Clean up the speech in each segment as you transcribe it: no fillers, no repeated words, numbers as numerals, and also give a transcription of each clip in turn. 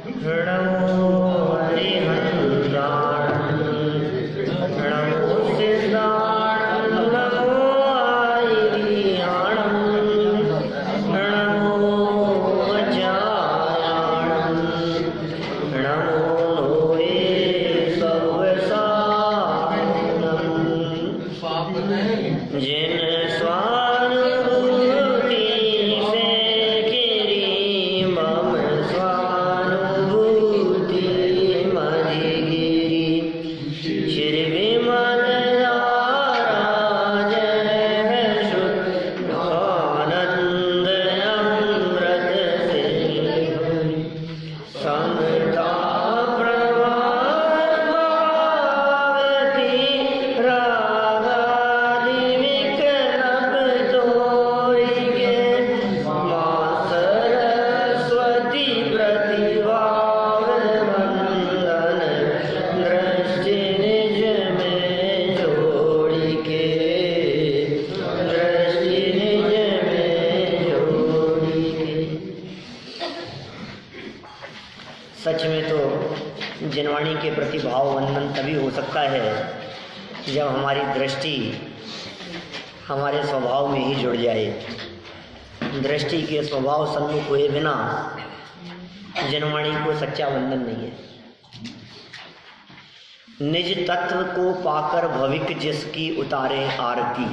नमो हरिहंसाणं नमो सिद्धाणं नमो आयर्याणं नमो वज्रायाणं नमो लोहे सव्यसायनं जिन स्वानुभूति से गिरी मम स्वानुभूति मधिगिरी श्री विमल जय शुद्ध आनंद अमृत समता प्रभावती रागादि विकल्प तोड़िगे माँ सरस्वती प्रतिभावंदन दृष्टि निज में जोड़िके दृष्टि निज में जोड़िके। सच में तो जनवाणी के प्रति भाव वंदन तभी हो सकता है जब हमारी दृष्टि हमारे स्वभाव में ही जुड़ जाए। दृष्टि के स्वभाव सम्मुख हुए बिना जनवाणी को सच्चा वंदन नहीं है। निज तत्व को पाकर भविक जिसकी उतारे आरती।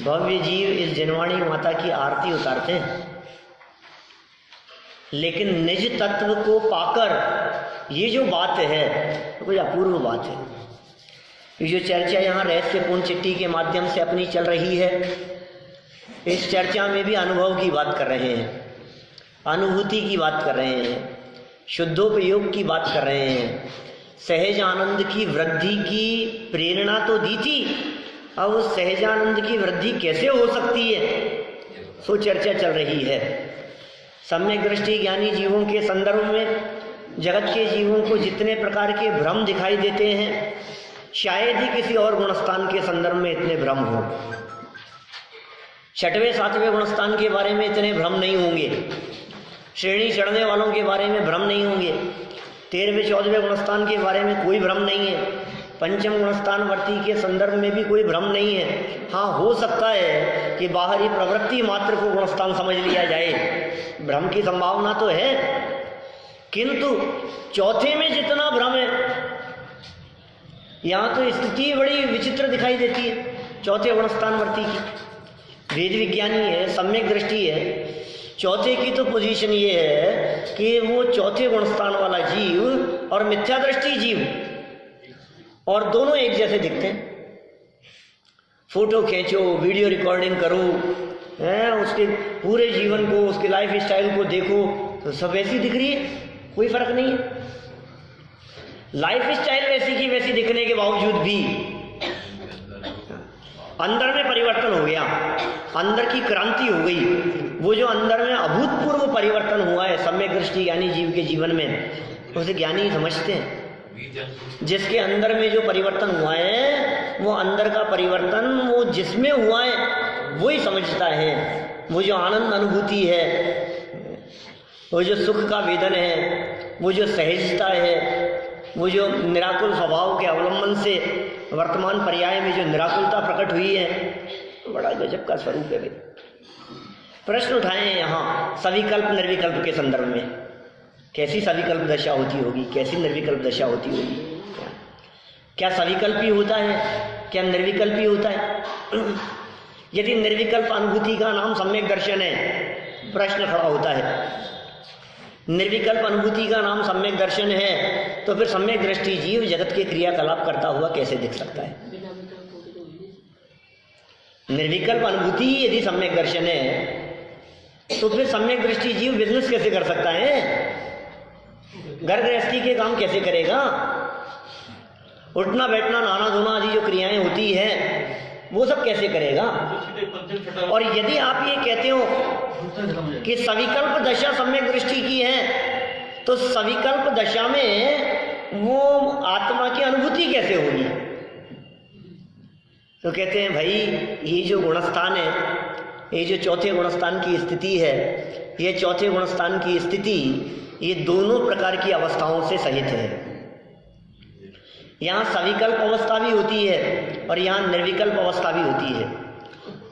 भव्य जीव इस जनवाणी माता की आरती उतारते हैं, लेकिन निज तत्व को पाकर ये जो बात है कुछ अपूर्व बात है। ये जो चर्चा यहाँ रहस्यपूर्ण चिट्ठी के माध्यम से अपनी चल रही है, इस चर्चा में भी अनुभव की बात कर रहे हैं, अनुभूति की बात कर रहे हैं, शुद्धोपयोग की बात कर रहे हैं। सहज आनंद की वृद्धि की प्रेरणा तो दी थी, अब उस सहजानंद की वृद्धि कैसे हो सकती है सो चर्चा चल रही है। सम्यक दृष्टि ज्ञानी जीवों के संदर्भ में जगत के जीवों को जितने प्रकार के भ्रम दिखाई देते हैं, शायद ही किसी और गुणस्थान के संदर्भ में इतने भ्रम हो। छठवें सातवें गुणस्थान के बारे में इतने भ्रम नहीं होंगे, श्रेणी चढ़ने वालों के बारे में भ्रम नहीं होंगे, 13वें 14वें गुणस्थान के बारे में कोई भ्रम नहीं है, पंचम गुणस्थान वर्ती के संदर्भ में भी कोई भ्रम नहीं है। हाँ, हो सकता है कि बाहरी प्रवृत्ति मात्र को गुणस्थान समझ लिया जाए, भ्रम की संभावना तो है, किंतु चौथे में जितना भ्रम है, यहाँ तो स्थिति बड़ी विचित्र दिखाई देती है। चौथे गुणस्थान वर्ती की वेद विज्ञानी है, सम्यक दृष्टि है, चौथे की तो पोजीशन ये है कि वो चौथे गुणस्थान वाला जीव और मिथ्या दृष्टि जीव और दोनों एक जैसे दिखते हैं। फोटो खींचो, वीडियो रिकॉर्डिंग करो, उसके पूरे जीवन को, उसके लाइफ स्टाइल को देखो तो सब ऐसी दिख रही है, कोई फर्क नहीं है। लाइफ स्टाइल वैसी की वैसी दिखने के बावजूद भी अंदर में परिवर्तन हो गया, अंदर की क्रांति हो गई। वो जो अंदर में अभूतपूर्व परिवर्तन हुआ है सम्यक दृष्टि ज्ञानी जीव के जीवन में, उसे ज्ञानी समझते हैं। जिसके अंदर में जो परिवर्तन हुआ है, वो अंदर का परिवर्तन वो जिसमें हुआ है वो ही समझता है। वो जो आनंद अनुभूति है, वो जो सुख का वेदन है, वो जो सहजता है, वो जो निराकुल स्वभाव के अवलंबन से वर्तमान पर्याय में जो निराकुलता प्रकट हुई है, बड़ा गजब का स्वरूप है भाई। प्रश्न उठाए हैं यहाँ सविकल्प निर्विकल्प के संदर्भ में, कैसी सविकल्प दशा होती होगी, कैसी निर्विकल्प दशा होती होगी, क्या सविकल्प ही होता है, क्या निर्विकल्प ही होता है? यदि निर्विकल्प अनुभूति का नाम सम्यक दर्शन है, प्रश्न खड़ा होता है। निर्विकल्प अनुभूति का नाम सम्यक दर्शन है, तो फिर सम्यक दृष्टि जीव जगत के क्रियाकलाप करता हुआ कैसे दिख सकता है? निर्विकल्प अनुभूति यदि सम्यक दर्शन है, तो फिर सम्यक दृष्टि जीव बिजनेस कैसे कर सकता है? घर गृहस्थी के काम कैसे करेगा? उठना बैठना नहाना धोना आदि जो क्रियाएं होती है वो सब कैसे करेगा? और यदि आप ये कहते हो कि सविकल्प दशा सम्यक दृष्टि की है, तो सविकल्प दशा में वो आत्मा की अनुभूति कैसे होगी? तो कहते हैं भाई ये जो गुणस्थान है ये जो चौथे गुणस्थान की स्थिति है, ये चौथे गुणस्थान की स्थिति ये दोनों प्रकार की अवस्थाओं से सहित है। यहाँ सविकल्प अवस्था भी होती है और यहाँ निर्विकल्प अवस्था भी होती है।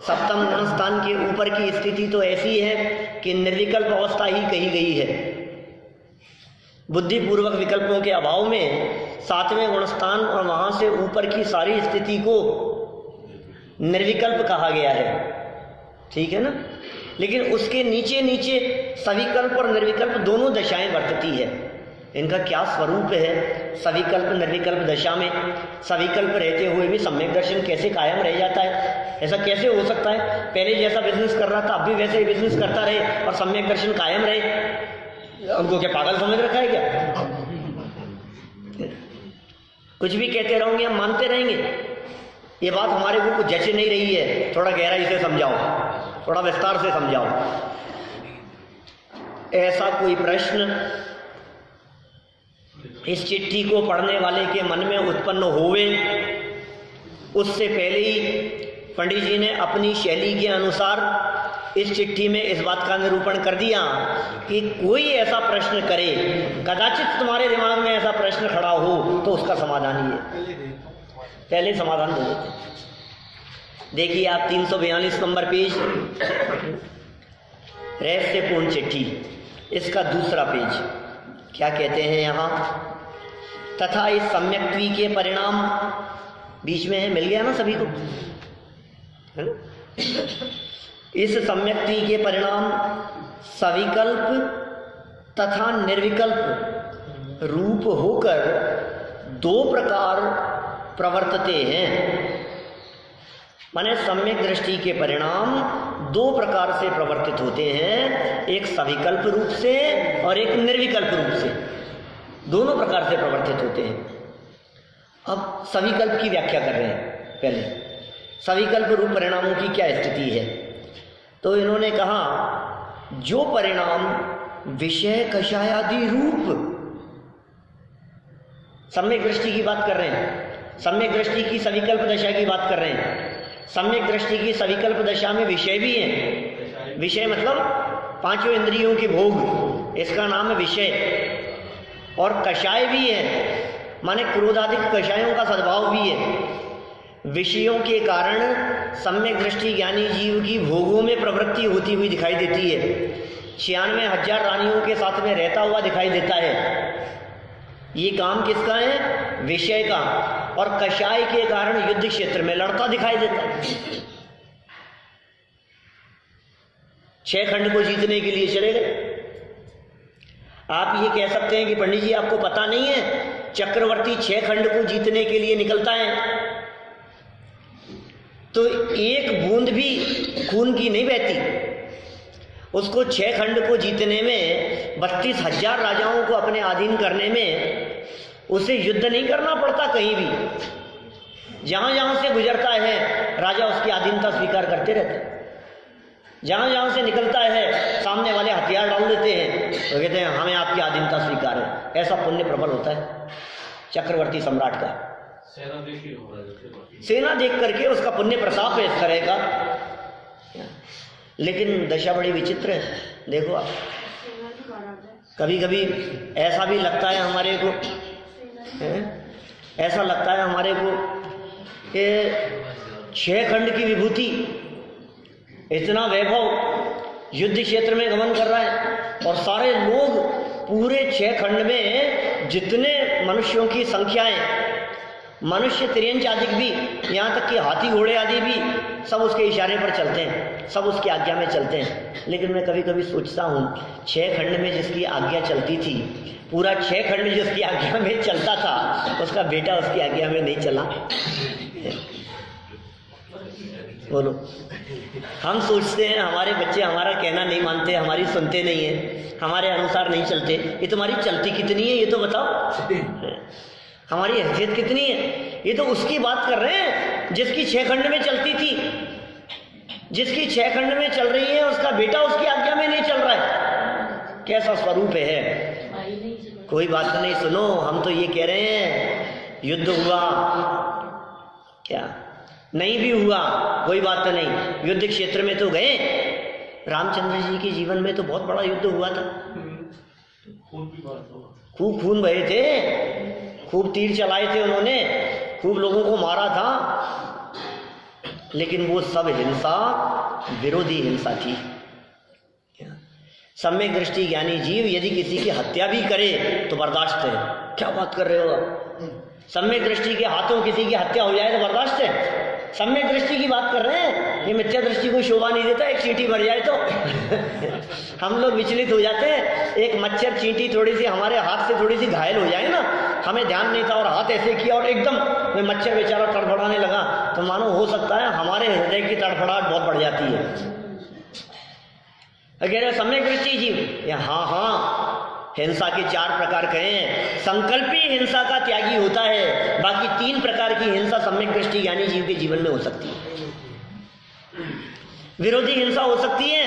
सप्तम गुणस्थान के ऊपर की स्थिति तो ऐसी है कि निर्विकल्प अवस्था ही कही गई है। बुद्धिपूर्वक विकल्पों के अभाव में सातवें गुणस्थान और वहाँ से ऊपर की सारी स्थिति को निर्विकल्प कहा गया है, ठीक है ना। लेकिन उसके नीचे नीचे सविकल्प और निर्विकल्प दोनों दशाएं वर्तती है। इनका क्या स्वरूप है? सविकल्प निर्विकल्प दशा में सविकल्प रहते हुए भी सम्यक दर्शन कैसे कायम रह जाता है? ऐसा कैसे हो सकता है? पहले जैसा बिजनेस कर रहा था अब भी वैसे ही बिजनेस करता रहे और सम्यक दर्शन कायम रहे। उनको क्या पागल समझ रखा है क्या? कुछ भी कहते रहोगे हम मानते रहेंगे? ये बात हमारे को कुछ जच नहीं रही है, थोड़ा गहराई से समझाओ, थोड़ा विस्तार से समझाओ। ऐसा कोई प्रश्न इस चिट्ठी को पढ़ने वाले के मन में उत्पन्न होवे, उससे पहले ही पंडित जी ने अपनी शैली के अनुसार इस चिट्ठी में इस बात का निरूपण कर दिया कि कोई ऐसा प्रश्न करे, कदाचित तुम्हारे दिमाग में ऐसा प्रश्न खड़ा हो तो उसका समाधान ही है, पहले समाधान दे देते। देखिए आप 342 नंबर पेज, रहस्यपूर्ण चिट्ठी, इसका दूसरा पेज क्या कहते हैं यहाँ? तथा इस सम्यक्त्वी के परिणाम, बीच में है, मिल गया ना सभी को, है ना? इस सम्यक्त्वी के परिणाम सविकल्प तथा निर्विकल्प रूप होकर दो प्रकार प्रवर्तते हैं। माने सम्यक दृष्टि के परिणाम दो प्रकार से प्रवर्तित होते हैं, एक सविकल्प रूप से और एक निर्विकल्प रूप से, दोनों प्रकार से प्रवर्तित होते हैं। अब सविकल्प की व्याख्या कर रहे हैं। पहले सविकल्प रूप परिणामों की क्या स्थिति है? तो इन्होंने कहा जो परिणाम विषय कषायादि रूप, सम्यक दृष्टि की बात कर रहे हैं, सम्यक दृष्टि की सविकल्प दशा की बात कर रहे हैं। सम्यक दृष्टि की सविकल्प दशा में विषय भी है, विषय मतलब पांचों इंद्रियों के भोग, इसका नाम है विषय। और कषाय भी है, माने क्रोधाधिक कषायों का सद्भाव भी है। विषयों के कारण सम्यक दृष्टि ज्ञानी जीव की भोगों में प्रवृत्ति होती हुई दिखाई देती है, 96,000 रानियों के साथ में रहता हुआ दिखाई देता है। ये काम किसका है? विषय का। और कषाय के कारण युद्ध क्षेत्र में लड़ता दिखाई देता है। 6 खंड को जीतने के लिए चले गए। आप ये कह सकते हैं कि पंडित जी आपको पता नहीं है, चक्रवर्ती 6 खंड को जीतने के लिए निकलता है तो एक बूंद भी खून की नहीं बहती। उसको 6 खंड को जीतने में 32,000 राजाओं को अपने अधीन करने में उसे युद्ध नहीं करना पड़ता। कहीं भी जहां जहां से गुजरता है राजा उसकी अधीनता स्वीकार करते रहते हैं। जहां जहां से निकलता है सामने वाले हथियार डाल देते हैं तो कहते हैं हमें आपकी अधीनता स्वीकार है। ऐसा पुण्य प्रबल होता है चक्रवर्ती सम्राट का। सेना देख करके उसका पुण्य प्रताप है इस तरह का। लेकिन दशा बड़ी विचित्र है। देखो आप, कभी कभी ऐसा भी लगता है हमारे को, ऐसा लगता है हमारे को कि 6 खंड की विभूति, इतना वैभव युद्ध क्षेत्र में गमन कर रहा है और सारे लोग पूरे 6 खंड में जितने मनुष्यों की संख्याएं, मनुष्य तिर्यंच आदि भी, यहाँ तक कि हाथी घोड़े आदि भी सब उसके इशारे पर चलते हैं, सब उसकी आज्ञा में चलते हैं। लेकिन मैं कभी कभी सोचता हूँ 6 खंड में जिसकी आज्ञा चलती थी, पूरा 6 खंड जिसकी आज्ञा में चलता था, उसका बेटा उसकी आज्ञा में नहीं चला। बोलो, हम सोचते हैं हमारे बच्चे हमारा कहना नहीं मानते, हमारी सुनते नहीं है, हमारे अनुसार नहीं चलते। ये तुम्हारी चलती कितनी है ये तो बताओ, हमारी हैसियत कितनी है? ये तो उसकी बात कर रहे हैं जिसकी 6 खंड में चलती थी, जिसकी 6 खंड में चल रही है, उसका बेटा उसकी आज्ञा में नहीं चल रहा है। कैसा स्वरूप है? कोई बात नहीं, सुनो, हम तो ये कह रहे हैं युद्ध हुआ क्या, नहीं भी हुआ कोई बात तो नहीं, युद्ध क्षेत्र में तो गए। रामचंद्र जी के जीवन में तो बहुत बड़ा युद्ध हुआ था, खूब खून बहे थे, खूब तीर चलाए थे उन्होंने, खूब लोगों को मारा था, लेकिन वो सब हिंसा विरोधी हिंसा थी। सम्यक दृष्टि ज्ञानी जीव यदि किसी की हत्या भी करे तो बर्दाश्त है। क्या बात कर रहे हो आप? सम्यक दृष्टि के हाथों किसी की हत्या हो जाए तो बर्दाश्त है? सम्यक दृष्टि की बात कर रहे हैं, ये मिथ्या दृष्टि को शोभा नहीं देता, एक चींटी मर जाए तो हम लोग विचलित हो जाते हैं। एक मच्छर चींटी थोड़ी सी हमारे हाथ से थोड़ी सी घायल हो जाए ना, हमें ध्यान नहीं था और हाथ ऐसे किया और एकदम मच्छर बेचारा तड़फड़ाने लगा, तो मानो हो सकता है हमारे हृदय की तड़फड़ाहट बहुत बढ़ जाती है। अगर सम्यक दृष्टि जीव, हाँ हिंसा के 4 प्रकार कहे हैं। संकल्पी हिंसा का त्यागी होता है, बाकी 3 प्रकार की हिंसा सम्यक दृष्टि ज्ञानी जीव के जीवन में हो सकती है। विरोधी हिंसा हो सकती है,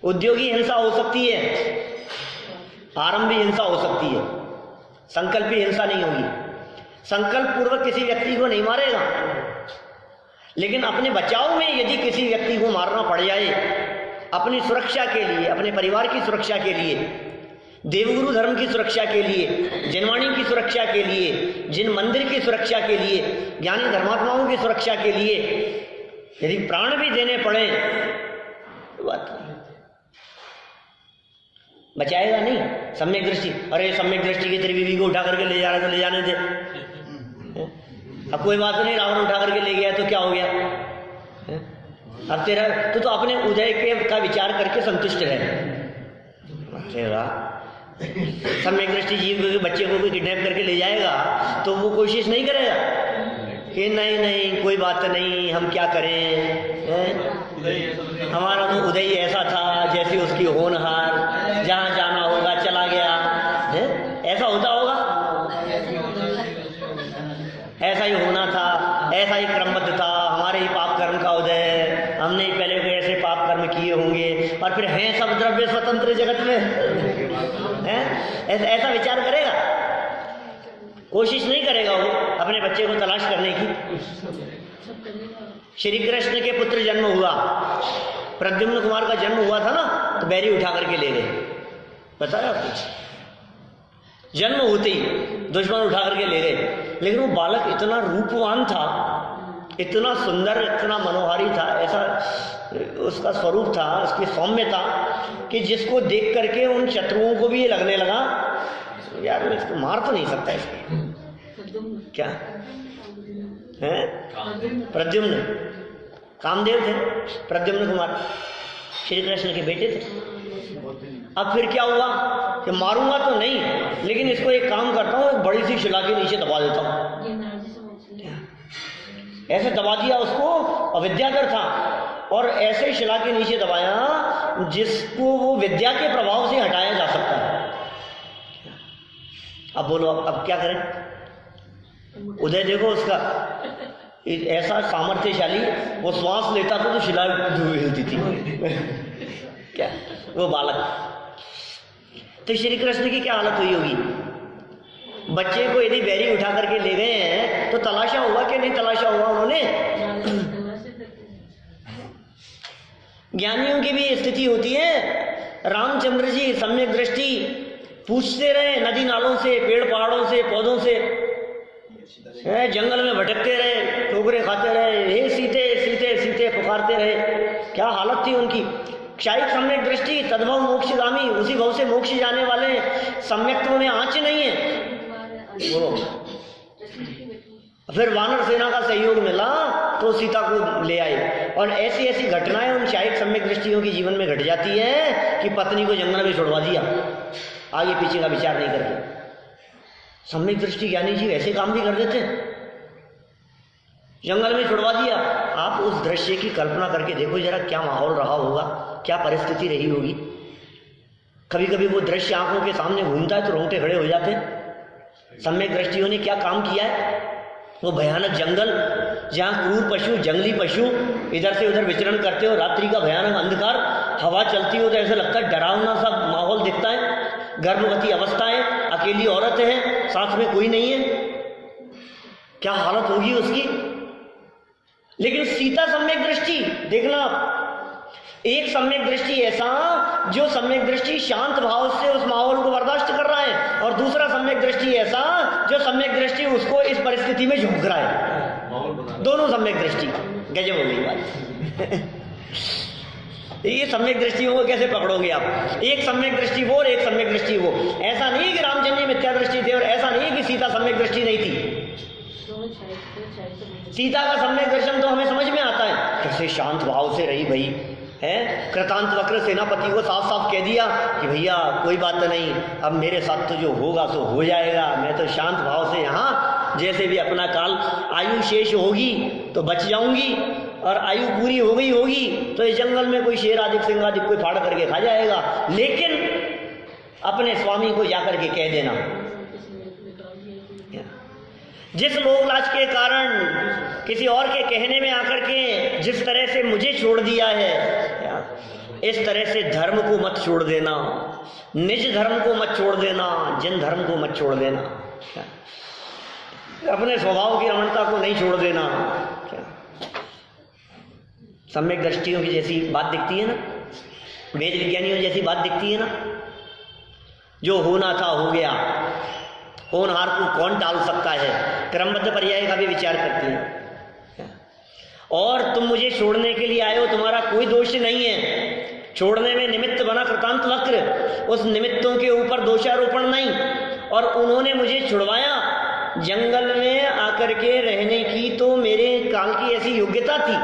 उद्योगी हिंसा हो सकती है, आरंभी हिंसा हो सकती है, संकल्पी हिंसा नहीं होगी। संकल्प पूर्वक किसी व्यक्ति को नहीं मारेगा, लेकिन अपने बचाव में यदि किसी व्यक्ति को मारना पड़ जाए, अपनी सुरक्षा के लिए, अपने परिवार की सुरक्षा के लिए, देवगुरु धर्म की सुरक्षा के लिए, जिनवाणी की सुरक्षा के लिए, जिन मंदिर की सुरक्षा के लिए, ज्ञानी धर्मात्माओं की सुरक्षा के लिए यदि प्राण भी देने पड़े तो बात बचाएगा नहीं सम्यक दृष्टि। अरे सम्यक दृष्टि की तेरी बीवी को उठा करके ले जा रहे तो ले जाने दे, अब कोई बात नहीं, रावण उठा करके ले गया तो क्या हो गया? अब तेरा तो अपने उदय के का विचार करके संतुष्ट रहे। सम्यक दृष्टि जीव के बच्चे को भी किडनैप करके ले जाएगा तो वो कोशिश नहीं करेगा कि नहीं नहीं कोई बात नहीं, हम क्या करें, हमारा तो उदय ऐसा था जैसी उसकी होनहार, जहाँ जाना होगा चला गया है? ऐसा होता होगा, ऐसा ही होना था, ऐसा ही क्रमबद्ध था, हमारे ही पाप कर्म का उदय है, हमने ही पहले कोई ऐसे पाप कर्म किए होंगे और फिर हैं सब द्रव्य स्वतंत्र जगत में हैं? ऐसा विचार करेगा? कोशिश नहीं करेगा वो अपने बच्चे को तलाश करने की। श्री कृष्ण के पुत्र जन्म हुआ, प्रद्युम्न कुमार का जन्म हुआ था ना, तो बैरी उठा करके ले गए, बताया आपको? जन्म होते ही दुश्मन उठा करके ले गए, लेकिन वो बालक इतना रूपवान था, इतना सुंदर, इतना मनोहारी था, ऐसा उसका स्वरूप था, उसकी सौम्यता कि जिसको देख करके उन शत्रुओं को भी ये लगने लगा यार मैं इसको मार तो नहीं सकता इसको। क्या है? प्रद्युम्न, कामदेव थे प्रद्युम्न कुमार, श्री कृष्ण के बेटे थे। अब फिर क्या हुआ कि मारूंगा तो नहीं, लेकिन इसको एक काम करता हूँ, एक बड़ी सी शिला के नीचे दबा देता हूँ। ऐसे दबा दिया उसको, अविद्याधर था, और ऐसे शिला के नीचे दबाया जिसको वो विद्या के प्रभाव से हटाया जा सकता है। अब बोलो अब क्या करें? उदय देखो उसका, ऐसा सामर्थ्यशाली, वो श्वास लेता था तो शिला हिलती थी क्या वो बालक। तो श्री कृष्ण की क्या हालत हुई होगी? बच्चे को यदि बैरी उठा करके ले गए हैं तो तलाशा हुआ कि नहीं तलाशा हुआ उन्होंने? ज्ञानियों की भी स्थिति होती है। रामचंद्र जी सम्यक दृष्टि पूछते रहे नदी नालों से, पेड़ पहाड़ों से, पौधों से, जंगल में भटकते रहे, ठोकरे खाते रहे, हे सीते सीते सीते पुकारते रहे। क्या हालत थी उनकी? क्षायिक सम्यक दृष्टि तद्भव मोक्षगामी, उसी भव से मोक्ष जाने वाले सम्यक्त्व में आँच नहीं है। बोलो, फिर वानर सेना का सहयोग मिला तो सीता को ले आए, और ऐसी ऐसी घटनाएं उन क्षायिक सम्यक दृष्टियों के जीवन में घट जाती है कि पत्नी को जंगल में छुड़वा दिया, आगे पीछे का विचार नहीं करके। सम्यक दृष्टि ज्ञानी जी ऐसे काम भी कर देते हैं, जंगल में छुड़वा दिया। आप उस दृश्य की कल्पना करके देखो जरा, क्या माहौल रहा होगा, क्या परिस्थिति रही होगी। कभी कभी वो दृश्य आंखों के सामने घूमता है तो रोंगटे खड़े हो जाते हैं। सम्यक दृष्टियों ने क्या काम किया है? वो भयानक जंगल जहाँ क्रूर पशु, जंगली पशु इधर से उधर विचरण करते हो, रात्रि का भयानक अंधकार, हवा चलती हो तो ऐसा लगता है डरावना सा माहौल दिखता है। गर्भवती अवस्था है, अकेली औरत है, साथ में कोई नहीं है, क्या हालत होगी उसकी। लेकिन सीता सम्यक दृष्टि देखना, एक सम्यक दृष्टि ऐसा जो सम्यक दृष्टि शांत भाव से उस माहौल को बर्दाश्त कर रहा है, और दूसरा सम्यक दृष्टि ऐसा जो सम्यक दृष्टि उसको इस परिस्थिति में झोंक रहा है। दोनों सम्यक दृष्टि गजब हो गई बात। ये सम्यक दृष्टियों को कैसे पकड़ोगे आप? एक सम्यक दृष्टि वो और एक सम्यक दृष्टि वो। ऐसा नहीं कि रामचंद्र जी मिथ्या दृष्टि थे और ऐसा नहीं कि सीता सम्यक दृष्टि नहीं थी। सीता का सम्यक दर्शन तो हमें समझ में आता है, कैसे शांत भाव से रही भाई है। कृतांत वक्र सेनापति को साफ साफ कह दिया कि भैया कोई बात नहीं, अब मेरे साथ तो जो होगा सो हो जाएगा, मैं तो शांत भाव से यहाँ जैसे भी अपना काल आयु शेष होगी तो बच जाऊंगी, और आयु पूरी हो गई होगी तो इस जंगल में कोई शेर आदि सिंह कोई फाड़ करके खा जाएगा। लेकिन अपने स्वामी को जाकर के कह देना, जिस लोक लाज के कारण किसी और के कहने में आकर के जिस तरह से मुझे छोड़ दिया है, इस तरह से धर्म को मत छोड़ देना, निज धर्म को मत छोड़ देना, जिन धर्म को मत छोड़ देना, अपने स्वभाव की रमणता को नहीं छोड़ देना। सम्यक दृष्टियों की जैसी बात दिखती है ना, वेद विज्ञानियों जैसी बात दिखती है ना, जो होना था हो गया, होनहार को कौन टाल सकता है, क्रमबद्ध पर्याय का भी विचार करती है। और तुम मुझे छोड़ने के लिए आए हो, तुम्हारा कोई दोष नहीं है, छोड़ने में निमित्त बना कृतांत वक्र, उस निमित्तों के ऊपर दोषारोपण नहीं, और उन्होंने मुझे छुड़वाया। जंगल में आकर के रहने की तो मेरे काल की ऐसी योग्यता थी,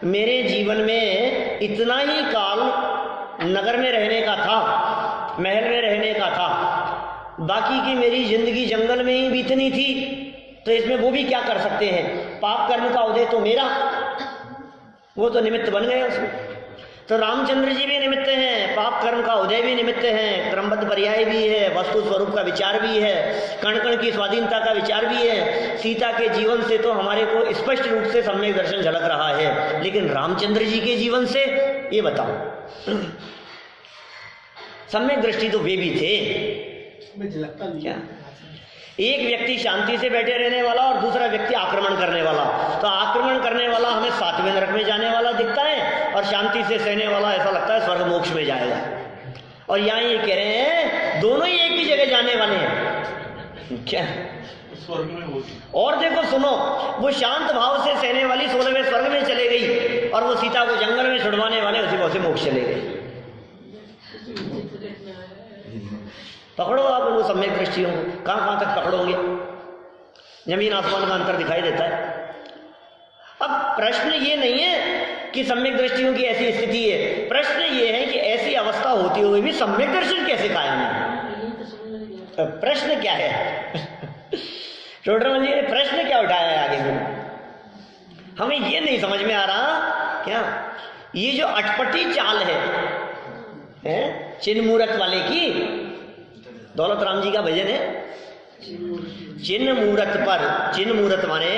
मेरे जीवन में इतना ही काल नगर में रहने का था, महल में रहने का था, बाकी की मेरी जिंदगी जंगल में ही बीतनी थी। तो इसमें वो भी क्या कर सकते हैं, पाप कर्म का उदय तो मेरा, वो तो निमित्त बन गए उसमें। तो रामचंद्र जी भी निमित्त हैं, पाप कर्म का उदय भी निमित्त है, क्रमबद्ध पर्याय भी है, वस्तु स्वरूप का विचार भी है, कण कण की स्वाधीनता का विचार भी है। सीता के जीवन से तो हमारे को स्पष्ट रूप से सम्यक दर्शन झलक रहा है, लेकिन रामचंद्र जी के जीवन से ये बताओ, सम्यक दृष्टि तो वे भी थे क्या? एक व्यक्ति शांति से बैठे रहने वाला और दूसरा व्यक्ति आक्रमण करने वाला। तो आक्रमण करने वाला हमें 7वें नरक में जाने वाला दिखता है, और शांति से सहने वाला ऐसा लगता है स्वर्ग मोक्ष में जाएगा। और यहाँ ये कह रहे हैं दोनों ही एक ही जगह जाने वाले हैं क्या? स्वर्ग में। और देखो सुनो, वो शांत भाव से सहने वाली 16वें स्वर्ग में चले गई, और वो सीता को जंगल में छुड़वाने वाले उसी भाव से मोक्ष चले गए। पकड़ो आप उन सम्यक दृष्टियों को, कहाँ तक पकड़ोगे? जमीन आसमान का अंतर दिखाई देता है। अब प्रश्न ये नहीं है कि सम्यक दृष्टियों की ऐसी स्थिति है, प्रश्न ये है कि ऐसी अवस्था होती हुई भी सम्यक दर्शन कैसे कायम है? प्रश्न क्या है? चोटरमल जी ने प्रश्न क्या उठाया है आगे में, हमें ये नहीं समझ में आ रहा क्या? ये जो अटपटी चाल है चिन्ह मूर्त वाले की, दौलत राम जी का भजन है, चिन्ह मूर्त पर, चिन्ह मूर्त माने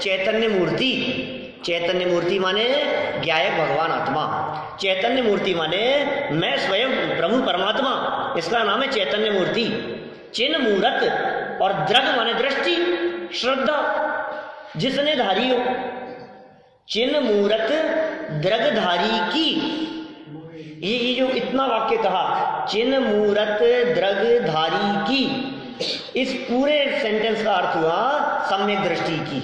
चैतन्य मूर्ति, चैतन्य मूर्ति माने ज्ञायक भगवान आत्मा, चैतन्य मूर्ति माने मैं स्वयं प्रभु परमात्मा, इसका नाम है चैतन्य मूर्ति। चिन्ह मूर्त और द्रग माने दृष्टि, श्रद्धा जिसने धारी हो, चिन्ह मूर्त द्रगधारी की, ये जो इतना वाक्य कहा, चिन्ह मूर्त द्रगधारी की, इस पूरे सेंटेंस का अर्थ हुआ सम्यक दृष्टि की।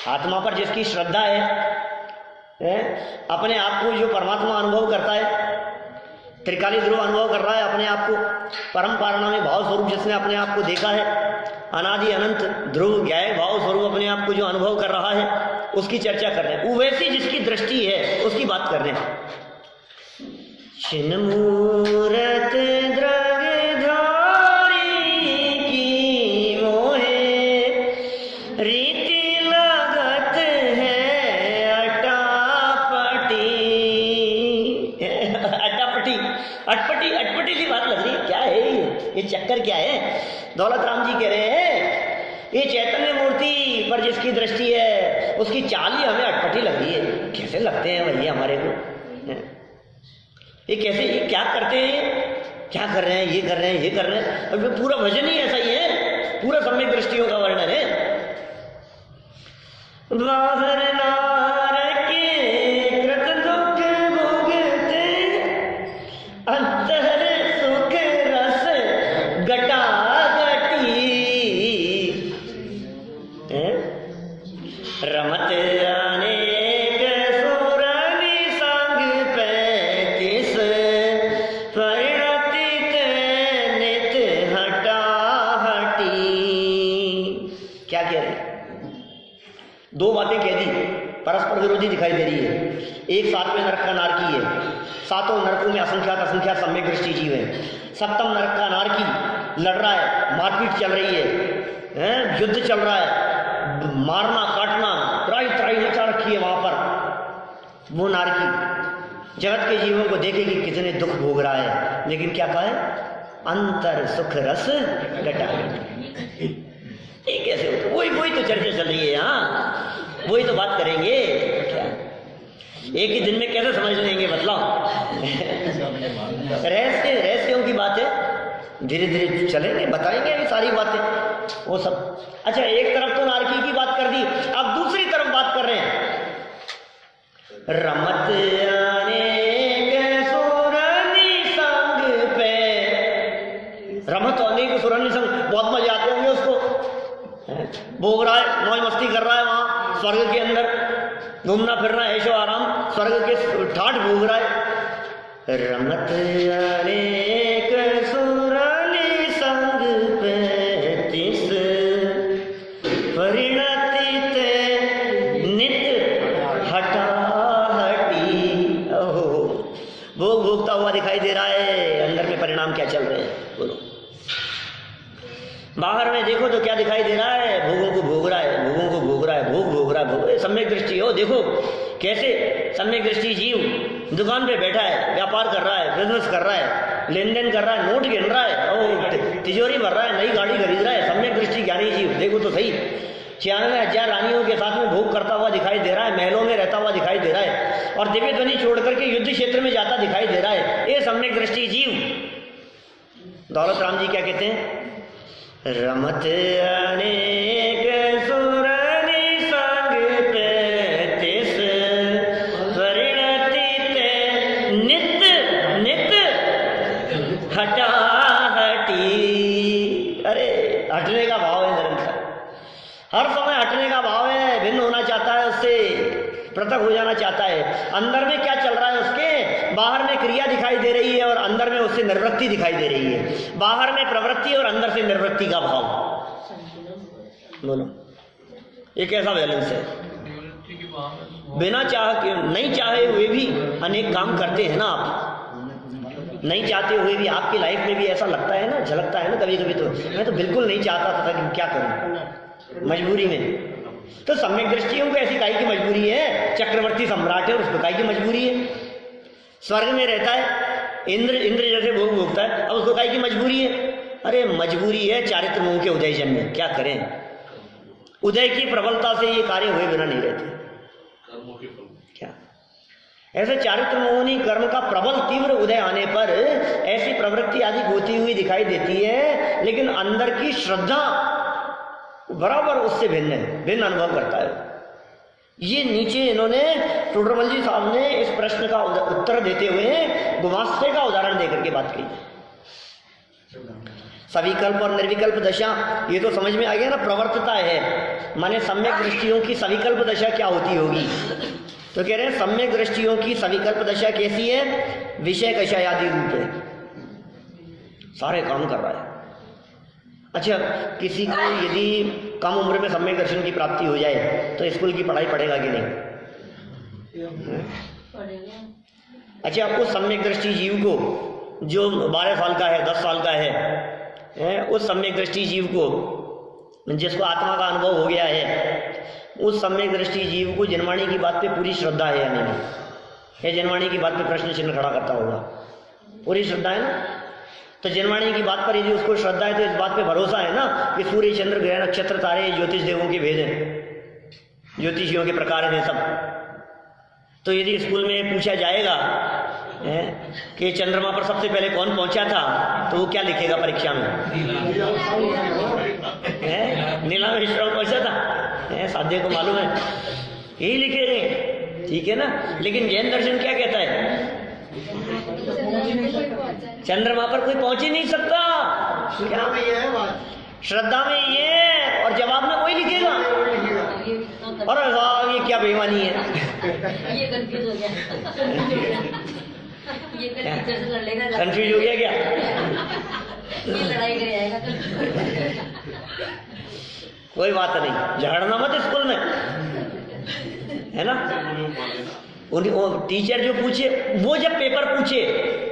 आत्मा पर जिसकी श्रद्धा है, अपने आप को जो परमात्मा अनुभव करता है, त्रिकाली ध्रुव अनुभव कर रहा है अपने आप को, परम पारणा में भाव स्वरूप जिसने अपने आप को देखा है, अनादि अनंत ध्रुव ज्ञाय भाव स्वरूप अपने आप को जो अनुभव कर रहा है, उसकी चर्चा कर रहे हैं। वो वैसी जिसकी दृष्टि है उसकी बात कर रहे हैं। चिन्ह मूरत द्रगधारी की मोहे रीति लगत है अटापटी। अटापटी अटपटी अटपटी सी बात लग रही है, क्या है ये चक्कर क्या है? दौलत राम जी कह रहे हैं ये चैतन्य मूर्ति पर जिसकी दृष्टि है उसकी चाल ही हमें अटपटी लग रही है। कैसे लगते हैं भैया हमारे को, ये कैसे, ये क्या करते हैं, क्या कर रहे हैं, ये कर रहे हैं, ये कर रहे हैं, और पूरा भजन ही ऐसा ही है। पूरा सम्यक दृष्टियों का वर्णन है। बाहर नार के कृत दुख भोगते, अंतर सुख रस गटा गटी, रमत अनेक सुर निसंग पैंतीस, परिणति ते नित हटा हटी। क्या कह रहे? दो बातें कह दी, परस्पर विरोधी दिखाई दे रही है। एक सातवें नरक का नारकी है, सातों नरकों में असंख्यात सम्यक दृष्टि जीव है। सप्तम नरक का नारकी लड़ रहा है, मारपीट चल रही है, युद्ध चल रहा है, मारना काटना त्राई त्राई मचा रखी है वहां पर। वो नारकी जगत के जीवों को देखे कि कितने दुख भोग रहा है, लेकिन क्या कहा है? अंतर सुख रस घटा। कैसे होता? वही तो चर्चा चल रही है। हाँ, वही तो बात करेंगे। क्या एक ही दिन में कैसे समझ लेंगे? मतलब रहस्यों की बात है, धीरे धीरे चलेंगे, बताएंगे ये सारी बातें, वो सब। अच्छा, एक तरफ तो नारकी की बात कर दी, अब दूसरी तरफ बात कर रहे हैं। रमत अनेक सुर निसंग पे, रमत अनेक सुर निसंग, बहुत मजा आते होंगे उसको, भोग रहा है, मौज मस्ती कर रहा है वहां स्वर्ग के अंदर, घूमना फिरना ऐशो आराम, स्वर्ग के ठाठ भोग रहा है। रमत अनेक सुर निसंग पैंतीस, परिणति ते नित हटा हटी। ओहो, भोग भोगता हुआ दिखाई दे रहा है, अंदर में परिणाम क्या चल रहे हैं? बोलो। बाहर में देखो तो क्या दिखाई दे रहा है? भोगों को भोग रहा है, भोगों को भोग रहा है, भोग रहा है, भोग। सम्यक दृष्टि हो, देखो कैसे सम्यक दृष्टि जीव दुकान पे बैठा है, व्यापार कर रहा है, बिजनेस कर रहा है, लेन देन कर रहा है, नोट गिन रहा है, और तिजोरी भर रहा है, नई गाड़ी खरीद रहा है। सम्यक दृष्टि ज्ञानी जीव देखो तो सही, 96,000 रानियों के साथ में भोग करता हुआ दिखाई दे रहा है, महलों में रहता हुआ दिखाई दे रहा है, और दिव्य ध्वनि छोड़ करके युद्ध क्षेत्र में जाता दिखाई दे रहा है। ये सम्यक दृष्टि जीव। दौलत राम जी क्या कहते हैं? रमत अनेक सुर निसंग पैंतीस, परिणति ते नित नित हटा हटी। अरे हटने का भाव है निरंतर, हर समय हटने का भाव है, भिन्न होना चाहता है, उससे पृथक हो जाना चाहता है। अंदर में क्या चल रहा है उसके? बाहर में क्रिया दिखाई दे रही है और अंदर में उससे निर्वृत्ति दिखाई दे रही है। बाहर में प्रवृत्ति और अंदर से निर्वृत्ति का भाव। बोलो, ये कैसा बैलेंस है? बिना चाह के, नहीं चाहे हुए भी अनेक काम करते हैं ना आप। नहीं चाहते हुए भी आपकी लाइफ में भी ऐसा लगता है ना, झलकता है ना कभी कभी। तो मैं तो बिल्कुल नहीं चाहता था कि क्या करूं, मजबूरी में। तो सम्यक दृष्टियों को ऐसी काई की मजबूरी है? चक्रवर्ती सम्राट है, उसको काई की मजबूरी है? स्वर्ग में रहता है, इंद्र जैसे भोग भोगता है, अब उसको काई की मजबूरी है? अरे मजबूरी है चारित्र मोह के उदय जन्म में। क्या करें, उदय की प्रबलता से ये कार्य हुए बिना नहीं रहते। क्या ऐसे चारित्र मोहनी कर्म का प्रबल तीव्र उदय आने पर ऐसी प्रवृत्ति आदि होती हुई दिखाई देती है, लेकिन अंदर की श्रद्धा बराबर उससे भिन्न है, भिन्न अनुभव करता है। ये नीचे इन्होंने टोडरमल जी साहब ने इस प्रश्न का उत्तर देते हुए गुमास्ते का उदाहरण देकर के बात की। सविकल्प और निर्विकल्प दशा, ये तो समझ में आ गया ना, प्रवर्तता है, माने सम्यक दृष्टियों की सविकल्प दशा क्या होती होगी। तो कह रहे हैं सम्यक दृष्टियों की सविकल्प दशा कैसी है? विषय कषायादि रूप है, सारे काम कर रहा है। अच्छा, किसी को यदि कम उम्र में सम्यक दर्शन की प्राप्ति हो जाए तो स्कूल की पढ़ाई पढ़ेगा कि नहीं? अच्छा, उस सम्यक दृष्टि जीव को जो 12 साल का है, 10 साल का है, उस सम्यक दृष्टि जीव को जिसको आत्मा का अनुभव हो गया है, उस सम्यक दृष्टि जीव को जनवाणी की बात पे पूरी श्रद्धा है या नहीं है? जनवाणी की बात पे प्रश्न चिन्ह खड़ा करता होगा। पूरी श्रद्धा है ना? तो जनवाणी की बात पर यदि उसको श्रद्धा है तो इस बात पे भरोसा है ना कि सूर्य चंद्र ग्रह नक्षत्र तारे ज्योतिष देवों के भेद हैं, ज्योतिषियों के प्रकार हैं सब। तो यदि स्कूल में पूछा जाएगा कि चंद्रमा पर सबसे पहले कौन पहुंचा था, तो वो क्या लिखेगा परीक्षा में? नीलाम स्ट्रॉन्ग कौन सा था? साध्य को मालूम है, यही लिखे गए, ठीक है ना। लेकिन जैन दर्शन क्या कहता है? चंद्रमा पर कोई पहुंच ही नहीं सकता। क्या श्रद्धा में ये है और जवाब में वही लिखेगा। और ये क्या बेईमानी है? ये कंफ्यूज हो गया, कंफ्यूज हो गया क्या? ये लड़ाई कर आएगा। कोई बात नहीं, झगड़ना मत स्कूल में, है ना। वो टीचर जो पूछे, वो जब पेपर पूछे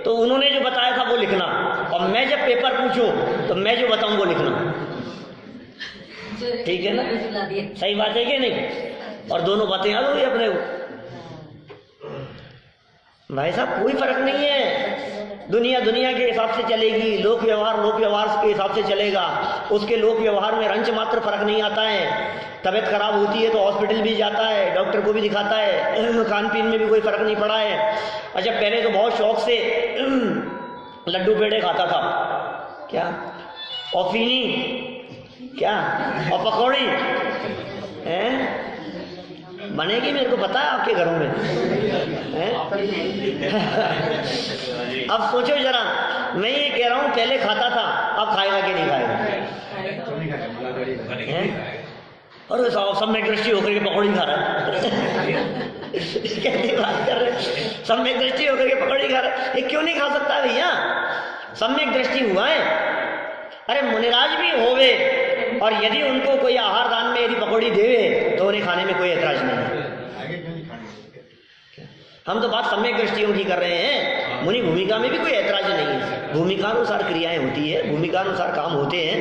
तो उन्होंने जो बताया था वो लिखना, और मैं जब पेपर पूछूं तो मैं जो बताऊं वो लिखना, ठीक है ना। सही बात है कि नहीं? और दोनों बातें याद होगी अपने को। भाई साहब कोई फर्क नहीं है, दुनिया दुनिया के हिसाब से चलेगी, लोक व्यवहार के हिसाब से चलेगा। उसके लोक व्यवहार में रंच मात्र फर्क नहीं आता है। तबीयत खराब होती है तो हॉस्पिटल भी जाता है, डॉक्टर को भी दिखाता है, खान पीन में भी कोई फर्क नहीं पड़ा है। अच्छा, पहले तो बहुत शौक से लड्डू पेड़े खाता था, क्या, और फीनी, क्या, और पकौड़ी हैं बनेगी, मेरे को पता है आपके घरों में हैं? अब सोचो जरा, मैं ये कह रहा हूँ पहले खाता था, अब खाएगा कि नहीं खाएगा? और सब में दृष्टि होकर के पकौड़ी खा रहा है। कैसी बात कर रहे, सम्यक दृष्टि होकर के पकौड़ी खा रहा है, ये क्यों नहीं खा सकता भैया? सम्यक दृष्टि हुआ है। अरे मुनिराज भी होवे, और यदि उनको कोई आहार दान में यदि पकौड़ी देवे तो उन्हें खाने में कोई ऐतराज नहीं है। हम तो बात सम्यक दृष्टियों की कर रहे हैं, मुनि भूमिका में भी कोई ऐतराज नहीं है। भूमिकानुसार क्रियाएं होती है, भूमिकानुसार काम होते हैं।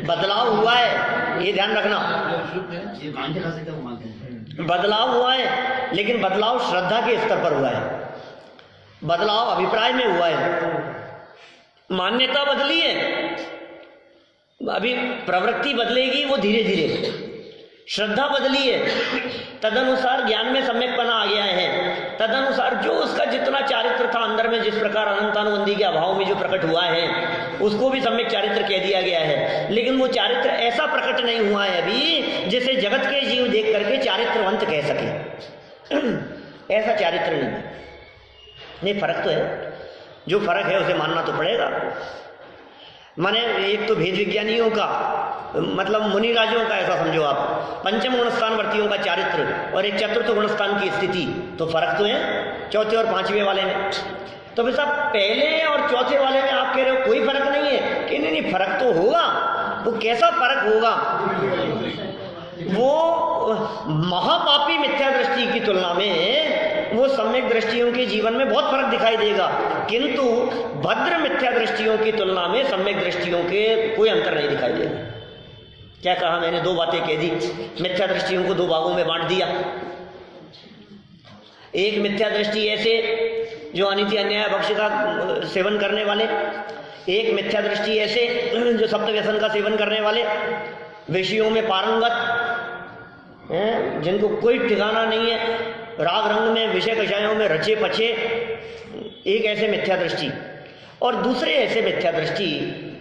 बदलाव हुआ है, ये ध्यान रखना, बदलाव हुआ है, लेकिन बदलाव श्रद्धा के स्तर पर हुआ है, बदलाव अभिप्राय में हुआ है, मान्यता बदली है। अभी प्रवृत्ति बदलेगी वो धीरे धीरे, श्रद्धा बदली है, तदनुसार ज्ञान में सम्यकपना आ गया है, तदनुसार जो उसका जितना चारित्र था अंदर में, जिस प्रकार अनंतानुबंधी के अभाव में जो प्रकट हुआ है उसको भी सम्यक चारित्र कह दिया गया है। लेकिन वो चारित्र ऐसा प्रकट नहीं हुआ है अभी जिसे जगत के जीव देख करके चारित्रवंत कह सके। ऐसा चारित्र नहीं, फर्क तो है, जो फर्क है उसे मानना तो पड़ेगा। माने एक तो भेद विज्ञानियों का, मतलब मुनि राजों का, ऐसा समझो आप, पंचम गुणस्थान वर्तियों का चारित्र और एक चतुर्थ गुणस्थान की स्थिति, तो फर्क तो है चौथे और पांचवें वाले में। तो भाई साहब पहले और चौथे वाले में आप कह रहे हो कोई फर्क नहीं है, कि नहीं फर्क तो होगा। वो कैसा फर्क होगा? वो महापापी मिथ्या दृष्टि की तुलना में वो सम्यक दृष्टियों के जीवन में बहुत फर्क दिखाई देगा, किंतु भद्र मिथ्या दृष्टियों की तुलना में सम्यक दृष्टियों के कोई अंतर नहीं दिखाई देगा। क्या कहा मैंने? दो बातें कह दी। मिथ्या दृष्टियों को दो भागों में बांट दिया। एक मिथ्या दृष्टि ऐसे जो अनिति अन्याय भक्ष का सेवन करने वाले, एक मिथ्या दृष्टि ऐसे जो सप्त व्यसन का सेवन करने वाले, विषयों में पारंगत हैं, जिनको कोई ठिकाना नहीं है, राग रंग में, विषय कषायों में रचे पचे, एक ऐसे मिथ्या दृष्टि। और दूसरे ऐसे मिथ्या दृष्टि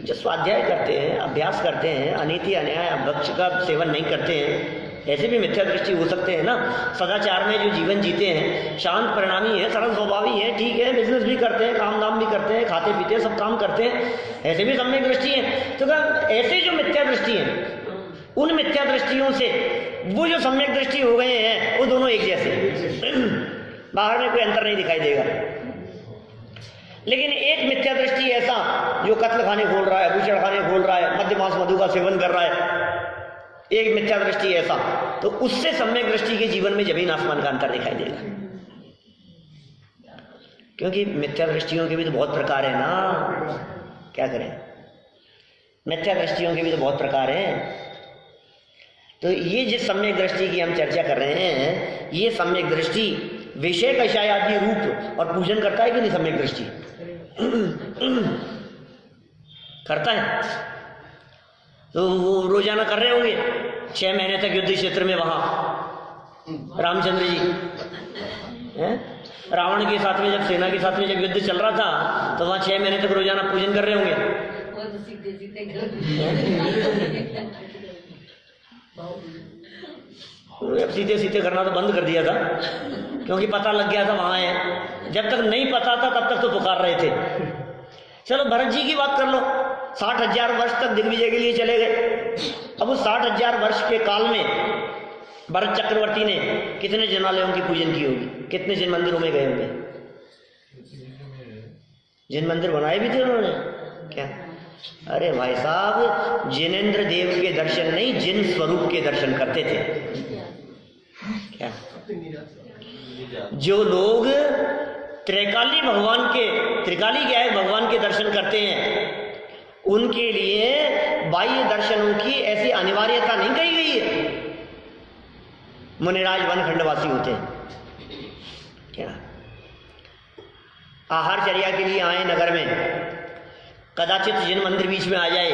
जो स्वाध्याय करते हैं, अभ्यास करते हैं, अनीति अन्याय भक्ष का सेवन नहीं करते हैं, ऐसे भी मिथ्या दृष्टि हो सकते हैं ना। सदाचार में जो जीवन जीते हैं, शांत परिणामी है, सरल स्वभावी है, ठीक है, बिजनेस भी करते हैं, काम धाम भी करते हैं, खाते पीते सब काम करते हैं, ऐसे भी सम्यक दृष्टि है। तो क्या ऐसे जो मिथ्या दृष्टि है, उन मिथ्या दृष्टियों से वो जो सम्यक दृष्टि हो गए हैं वो दोनों एक जैसे, बाहर में कोई अंतर नहीं दिखाई देगा। लेकिन एक मिथ्या दृष्टि ऐसा जो कत्ल खाने खोल रहा है, भूषण खाने खोल रहा है, मद्य मांस मधु का सेवन कर रहा है, एक मिथ्या दृष्टि ऐसा, तो उससे सम्यक दृष्टि के जीवन में जमीन आसमान का अंतर दिखाई देगा। क्योंकि मिथ्या दृष्टियों के भी तो बहुत प्रकार है ना, क्या करें, मिथ्या दृष्टियों के भी तो बहुत प्रकार हैं। तो ये जिस सम्यक दृष्टि की हम चर्चा कर रहे हैं, ये सम्यक दृष्टि विषय कषाय आदि रूप और पूजन करता है कि नहीं? सम्यक दृष्टि करता है। तो वो रोजाना कर रहे होंगे 6 महीने तक युद्ध क्षेत्र में, वहां रामचंद्र जी हैं, रावण के साथ में जब सेना के साथ में जब युद्ध चल रहा था तो वहां 6 महीने तक रोजाना पूजन कर रहे होंगे। सीधे सीधे अब सीधे सीधे करना तो बंद कर दिया था, क्योंकि पता लग गया था वहां है। जब तक नहीं पता था तब तक तो पुकार रहे थे। चलो भरत जी की बात कर लो, 60,000 वर्ष तक दिग्विजय के लिए चले गए। अब उस 60,000 वर्ष के काल में भरत चक्रवर्ती ने कितने जनालयों की पूजन की होगी, कितने जिन मंदिरों में गए होंगे? जिन मंदिर बनाए भी थे उन्होंने क्या? अरे भाई साहब, जिनेंद्र देव के दर्शन नहीं, जिन स्वरूप के दर्शन करते थे। क्या जो लोग त्रिकाली भगवान के, त्रिकाली क्या है, भगवान के दर्शन करते हैं, उनके लिए बाह्य दर्शनों की ऐसी अनिवार्यता नहीं कही गई है। मुनिराज वनखंडवासी होते हैं क्या? आहारचर्या के लिए आए नगर में, कदाचित जिन मंदिर बीच में आ जाए,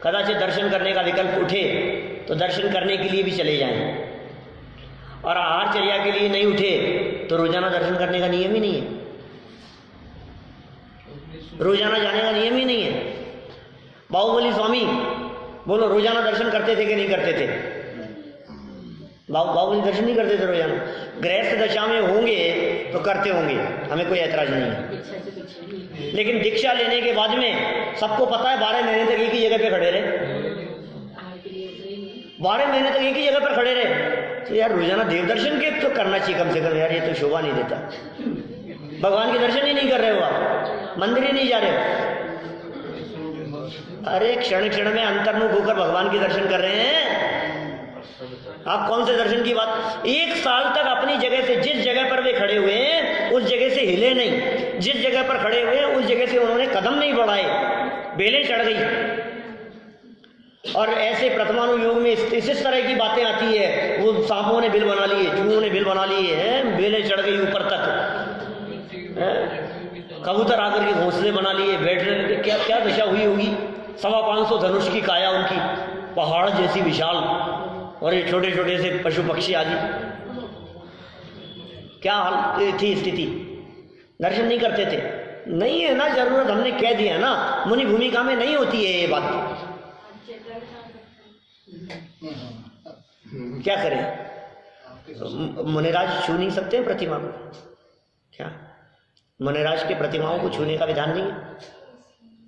कदाचित दर्शन करने का विकल्प उठे तो दर्शन करने के लिए भी चले जाएं, और आहारचर्या के लिए नहीं उठे तो रोजाना दर्शन करने का नियम ही नहीं है, रोजाना जाने का नियम ही नहीं है। बाहुबली स्वामी बोलो, रोजाना दर्शन करते थे कि नहीं करते थे? बाहुबली दर्शन नहीं करते थे रोजाना। गृहस्थ दशा में होंगे तो करते होंगे, हमें कोई ऐतराज नहीं है, लेकिन दीक्षा लेने के बाद में सबको पता है 12 महीने तक एक ही जगह पे खड़े रहे, 12 महीने तक एक ही जगह पर खड़े रहे, तो यार रोजाना देव दर्शन के तो करना चाहिए कम से कम यार, ये तो शोभा नहीं देता। भगवान के दर्शन ही नहीं कर रहे हो आप, मंदिर ही नहीं जा रहे हो। अरे क्षण क्षण में अंतर्मुख होकर भगवान के दर्शन कर रहे हैं आप। कौन से दर्शन की बात? 1 साल तक अपनी जगह से, जिस जगह पर वे खड़े हुए हैं उस जगह से हिले नहीं, जिस जगह पर खड़े हुए हैं उस जगह से उन्होंने कदम नहीं बढ़ाए, बेलें चढ़ गई। और ऐसे प्रथमानुयोग में इस तरह की बातें आती है, वो सांपों ने बिल बना लिए, चूहों ने बिल बना लिए हैं, बेलें चढ़ गई ऊपर तक, कबूतर आकर के घोंसले बना लिए, बैठने क्या क्या दशा हुई होगी। 525 धनुष की काया उनकी, पहाड़ जैसी विशाल, और ये छोटे छोटे से पशु पक्षी आदि, क्या हाल थी स्थिति। दर्शन नहीं करते थे, नहीं है ना जरूरत, हमने कह दिया ना, मुनि भूमिका में नहीं होती है ये बात। क्या करें? मुनिराज छू नहीं सकते प्रतिमा को क्या? मुनिराज के प्रतिमाओं को छूने का विधान नहीं है,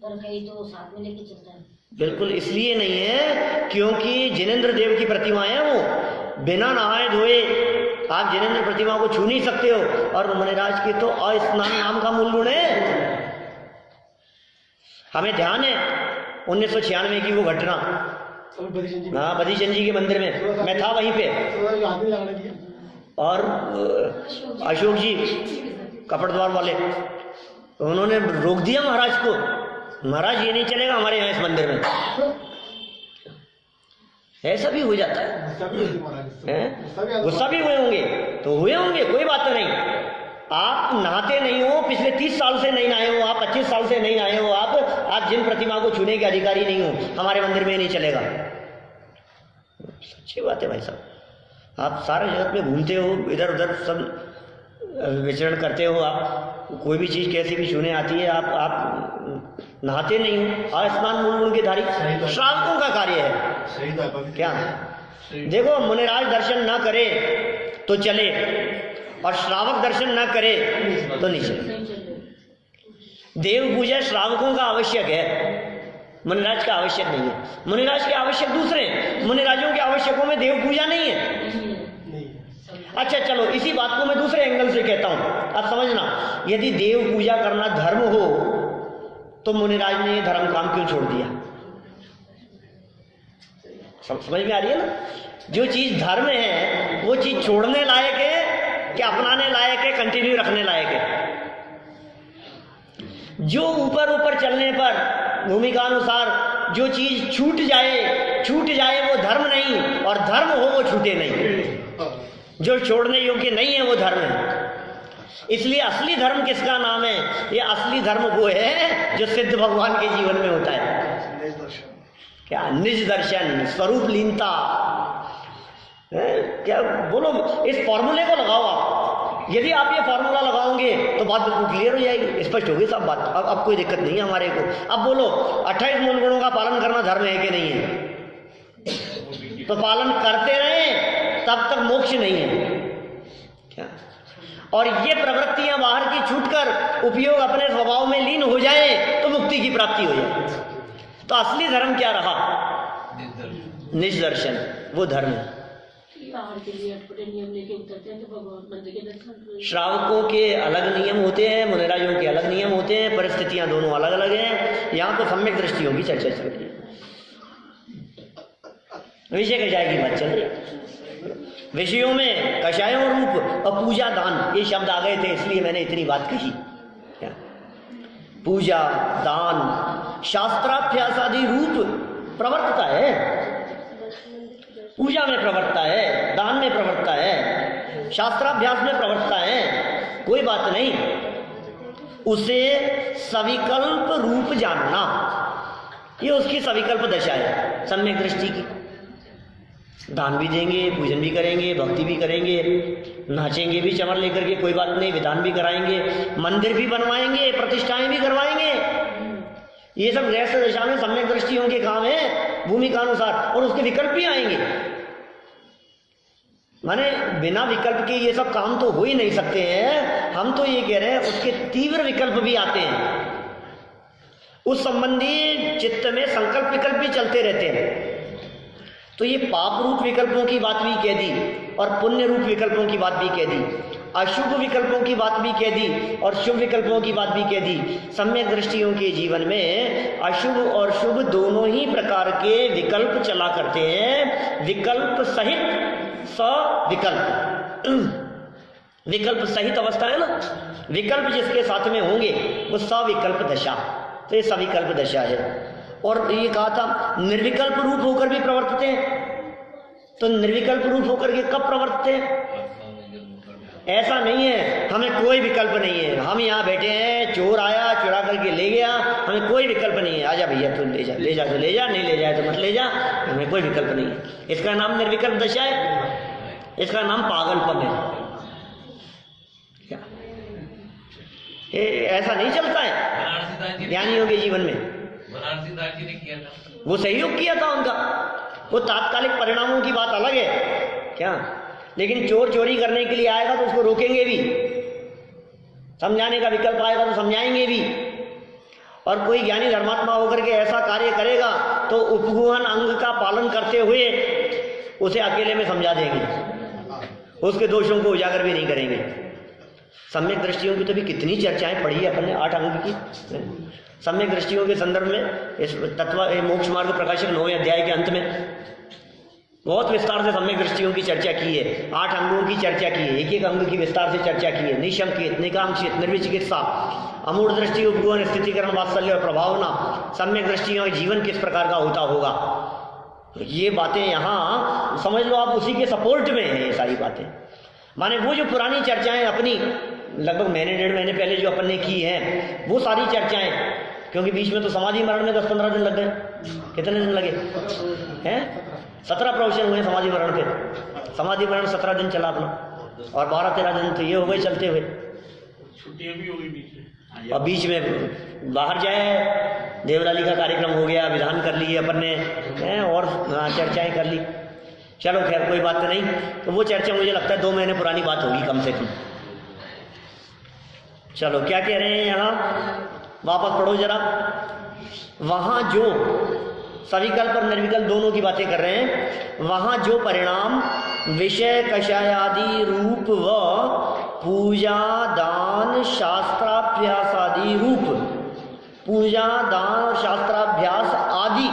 पर कहीं तो साथ में लेके चलता है। बिल्कुल इसलिए नहीं है क्योंकि जिनेंद्र देव की प्रतिमा है, वो बिना नहाए धोए आप जिनेंद्र प्रतिमा को छू नहीं सकते हो, और मुनिराज के तो अस्नान नाम का मूल गुण है। हमें ध्यान है 1996 की वो घटना, हाँ बदीचंद जी के मंदिर में मैं था वहीं पे, और अशोक जी कपड़द्वार वाले, तो उन्होंने रोक दिया महाराज को, महाराज ये नहीं चलेगा हमारे यहाँ इस मंदिर में। ऐसा भी हो जाता है, गुस्सा भी हुए होंगे तो हुए होंगे, कोई बात नहीं। आप नहाते नहीं हो, पिछले 30 साल से नहीं नहाए हो आप, 25 साल से नहीं नहाए हो आप जिन प्रतिमा को छूने के अधिकारी नहीं हो, हमारे मंदिर में नहीं चलेगा। सच्ची बात है भाई साहब, आप सारे जगत में घूमते हो, इधर उधर सब विचरण करते हो, आप कोई भी चीज कैसी भी छूने आती है, आप नहाते नहीं हो। स्नान मूल गुण के धारी श्रावकों का कार्य है क्या? देखो मुनिराज दर्शन ना करे तो चले, और श्रावक दर्शन ना करे तो नहीं चले। देव पूजा श्रावकों का आवश्यक है, मुनिराज का आवश्यक नहीं है। मुनिराज के आवश्यक दूसरे, मुनिराजों के आवश्यकों में देव पूजा नहीं है। अच्छा चलो इसी बात को मैं दूसरे एंगल से कहता हूं, अब समझना। यदि देव पूजा करना धर्म हो तो मुनिराज ने ये धर्म काम क्यों छोड़ दिया? समझ में आ रही है ना? जो चीज धर्म है वो चीज छोड़ने लायक है कि अपनाने लायक है, कंटिन्यू रखने लायक है? जो ऊपर ऊपर चलने पर भूमिका अनुसार जो चीज छूट जाए वो धर्म नहीं, और धर्म हो वो छूटे नहीं। जो छोड़ने योग्य नहीं है वो धर्म है। इसलिए असली धर्म किसका नाम है? ये असली धर्म वो है जो सिद्ध भगवान के जीवन में होता है। क्या? निज दर्शन, स्वरूप लीनता। क्या बोलो, इस फॉर्मूले को लगाओ आप। यदि आप ये फॉर्मूला लगाओगे तो बात बिल्कुल क्लियर हो जाएगी, स्पष्ट होगी सब बात। अब कोई दिक्कत नहीं है हमारे को। अब बोलो 28 मूल गुणों का पालन करना धर्म है कि नहीं है? तो पालन करते रहे तब तक मोक्ष नहीं है क्या? और ये प्रवृत्तियां बाहर की छूटकर उपयोग अपने स्वभाव में लीन हो जाए तो मुक्ति की प्राप्ति हो जाए। तो असली धर्म क्या रहा? निजदर्शन, वो धर्म है। श्रावकों के अलग नियम होते हैं, मुनिराजों के अलग नियम होते हैं, परिस्थितियां दोनों अलग अलग हैं। यहाँ तो सम्यक दृष्टियों की चर्चा चल रही है, विषय कषाय की बात चल रही है। विषयों में कषायों रूप और पूजा दान ये शब्द आ गए थे, इसलिए मैंने इतनी बात कही। क्या पूजा दान शास्त्राभ्यास आदि रूप प्रवर्तता है, पूजा में प्रवर्तता है, दान में प्रवर्तता है, शास्त्राभ्यास में प्रवर्तता है, कोई बात नहीं। उसे सविकल्प रूप जानना, ये उसकी सविकल्प दशा है सम्यक दृष्टि की। दान भी देंगे, पूजन भी करेंगे, भक्ति भी करेंगे, नाचेंगे भी चमर लेकर के, कोई बात नहीं, विधान भी कराएंगे, मंदिर भी बनवाएंगे, प्रतिष्ठाएं भी करवाएंगे। ये सब गृहस्थ दशा में सम्यक दृष्टियों के काम है भूमिका अनुसार, और उसके विकल्प भी आएंगे। माने बिना विकल्प के ये सब काम तो हो ही नहीं सकते हैं। हम तो ये कह रहे हैं उसके तीव्र विकल्प भी आते हैं, उस संबंधी चित्त में संकल्प विकल्प भी चलते रहते हैं। तो ये पाप रूप विकल्पों की बात भी कह दी और पुण्य रूप विकल्पों की बात भी कह दी, अशुभ विकल्पों की बात भी कह दी और शुभ विकल्पों की बात भी कह दी। सम्यक दृष्टियों के जीवन में अशुभ और शुभ दोनों ही प्रकार के विकल्प चला करते हैं। विकल्प सहित सविकल्प, विकल्प सहित अवस्था है ना, विकल्प जिसके साथ में होंगे वो सविकल्प दशा, तो ये सविकल्प दशा है। और ये कहा था निर्विकल्प रूप होकर भी प्रवर्तते हैं, तो निर्विकल्प रूप होकर के कब प्रवर्तते हैं? ऐसा नहीं है हमें कोई विकल्प नहीं है, हम यहाँ बैठे हैं, चोर आया चुरा करके ले गया, हमें कोई विकल्प नहीं है, आजा भैया तू ले जा, ले जा तो ले जा, नहीं ले जाए तो मत ले जा, हमें कोई विकल्प नहीं है। इसका नाम निर्विकल्प दशा है, इसका नाम पागलपन है। क्या ऐसा नहीं चलता है ज्ञानियों के जीवन में? वो सहयोग किया था उनका, वो तात्कालिक परिणामों की बात अलग है क्या, लेकिन चोर चोरी करने के लिए आएगा तो उसको रोकेंगे भी, समझाने का विकल्प आएगा तो समझाएंगे भी। और कोई ज्ञानी धर्मात्मा होकर के ऐसा कार्य करेगा तो उपगुहन अंग का पालन करते हुए उसे अकेले में समझा देंगे, उसके दोषों को उजागर भी नहीं करेंगे। सम्यक दृष्टियों की तो भी कितनी चर्चाएं पढ़ी है अपन ने 8 अंग की। सम्यक दृष्टियों के संदर्भ में इस तत्व मोक्ष मार्ग प्रकाशक 9वें अध्याय के अंत में बहुत विस्तार से सम्यक दृष्टियों की चर्चा की है, 8 अंगों की चर्चा की है, एक एक अंग की विस्तार से चर्चा की है। निशंकित, निकांक्षित, निर्विचिकित्सा, अमूढ़ दृष्टि, उपगुहन, स्थितिकरण, वात्सल्य और प्रभावना, सम्यक दृष्टियों का जीवन किस प्रकार का होता होगा, ये बातें यहाँ समझ लो आप उसी के सपोर्ट में है ये सारी बातें। माने वो जो पुरानी चर्चाएं अपनी लगभग महीने 1.5 महीने पहले जो अपन ने की हैं वो सारी चर्चाएं, क्योंकि बीच में तो समाधि मरण में 10-15 दिन लग गए। कितने दिन लगे हैं? 17 प्रवचन हुए समाधि मरण पे। समाधि मरण 17 दिन चला अपना, और 12-13 दिन तो ये हो गए चलते हुए, छुट्टियां भी हो गई बीच में। और बीच में बाहर जाए, देवलाली का कार्यक्रम हो गया, विधान कर लिए अपन ने, और चर्चाएं कर ली। चलो खैर कोई बात नहीं, तो वो चर्चा मुझे लगता है 2 महीने पुरानी बात होगी कम से कम। चलो क्या कह रहे हैं यहाँ, वापस पढ़ो जरा। वहाँ जो सविकल्प और निर्विकल्प दोनों की बातें कर रहे हैं, वहाँ जो परिणाम विषय कषायादि रूप व पूजा दान शास्त्राभ्यास आदि रूप, पूजा दान और शास्त्राभ्यास आदि,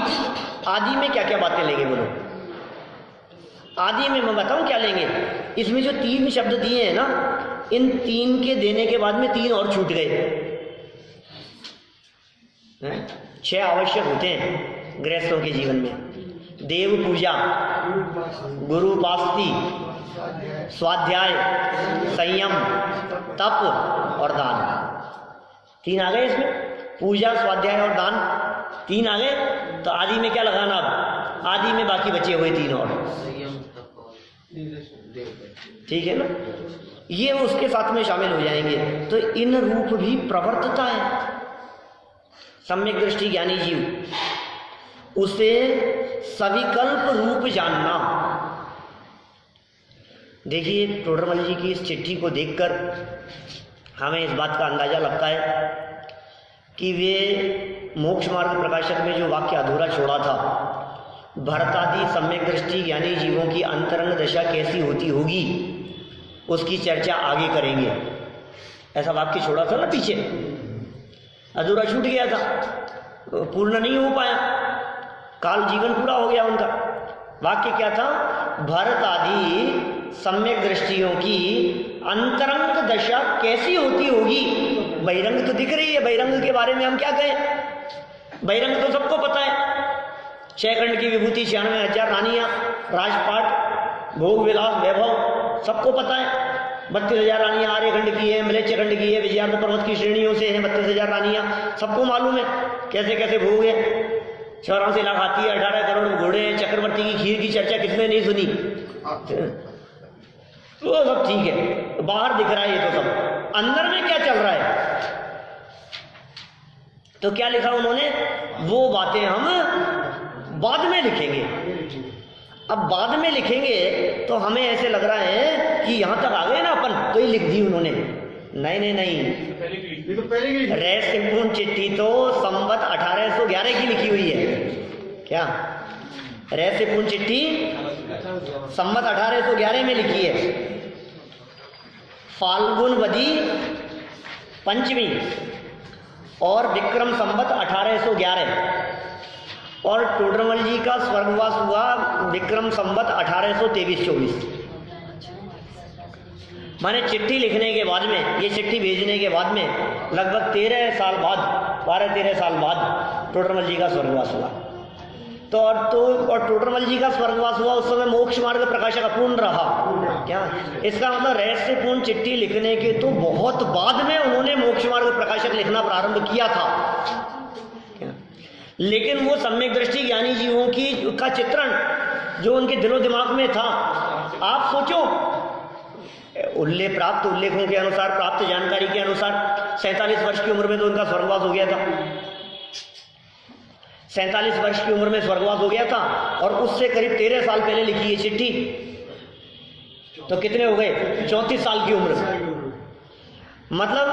आदि में क्या क्या बातें लेंगे बोलो? आदि में मैं बताऊं क्या लेंगे? इसमें जो 3 शब्द दिए हैं ना, इन 3 के देने के बाद में 3 और छूट गए। 6 आवश्यक होते हैं गृहस्थों के जीवन में: देव पूजा, गुरु उपासती, स्वाध्याय, संयम, तप और दान। 3 आ गए इसमें, पूजा स्वाध्याय और दान 3 आ गए। तो आदि में क्या लगाना? अब आदि में बाकी बचे हुए 3 और, ठीक है ना? ये उसके साथ में शामिल हो जाएंगे। तो इन रूप भी प्रवर्तता है। सम्यक दृष्टि ज्ञानी जीव उसे सविकल्प रूप जानना। देखिए टोडरमल जी की इस चिट्ठी को देखकर हमें इस बात का अंदाजा लगता है कि वे मोक्ष मार्ग प्रकाशक में जो वाक्य अधूरा छोड़ा था, भरतादि सम्यक दृष्टि ज्ञानी जीवों की अंतरंग दशा कैसी होती होगी, उसकी चर्चा आगे करेंगे। ऐसा वाक्य छोड़ा था ना पीछे, अधूरा छूट गया था, पूर्ण नहीं हो पाया, काल जीवन पूरा हो गया उनका। वाक्य क्या था? भरत आदि सम्यक दृष्टियों की अंतरंग दशा कैसी होती होगी। बहिरंग तो दिख रही है, बहिरंग के बारे में हम क्या कहें, बहिरंग तो सबको पता है। 6 खंड की विभूति, 96,000 रानियां, राजपाट, भोग विलास वैभव सबको पता है। 32,000 रानियां आर्य खंड की है, मलेच्छ खंड की है, विजयार्थ पर्वत की श्रेणियों से हैं 32,000 रानियां, सबको मालूम है कैसे कैसे भोग है। 84 लाख हाथी है, 18 करोड़ घोड़े हैं, चक्रवर्ती की खीर की चर्चा किसने नहीं सुनी। तो सब ठीक है, बाहर दिख रहा है ये तो सब, अंदर में क्या चल रहा है। तो क्या लिखा उन्होंने? वो बातें हम बाद में लिखेंगे। अब बाद में लिखेंगे तो हमें ऐसे लग रहा है कि यहां तक आ गए ना अपन, तो ये लिख दी उन्होंने। नहीं, रहस्यपूर्ण चिट्ठी तो संवत 1811 की लिखी हुई है। क्या रहस्यपूर्ण चिट्ठी संवत 1811 में लिखी है। फाल्गुन वदी पंचमी और विक्रम संवत 1811, और टोडरमल जी का स्वर्गवास हुआ विक्रम संवत 1823-24। माने चिट्ठी लिखने के बाद में, ये चिट्ठी भेजने के बाद में लगभग 13 साल बाद, 12-13 साल बाद टोडरमल जी का स्वर्गवास हुआ। और टोडरमल जी का स्वर्गवास हुआ उस समय मोक्ष मार्ग प्रकाशक अपूर्ण रहा। क्या इसका मतलब? रहस्यपूर्ण चिट्ठी लिखने के तो बहुत बाद में उन्होंने मोक्ष मार्ग प्रकाशक लिखना प्रारंभ किया था। लेकिन वो सम्यक दृष्टि ज्ञानी जीवों की का चित्रण जो उनके दिलो दिमाग में था, आप सोचो, उल्लेखों के अनुसार, प्राप्त जानकारी के अनुसार 47 वर्ष की उम्र में तो उनका स्वर्गवास हो गया था। 47 वर्ष की उम्र में स्वर्गवास हो गया था, और उससे करीब 13 साल पहले लिखी ये चिट्ठी, तो कितने हो गए? 34 साल की उम्र। मतलब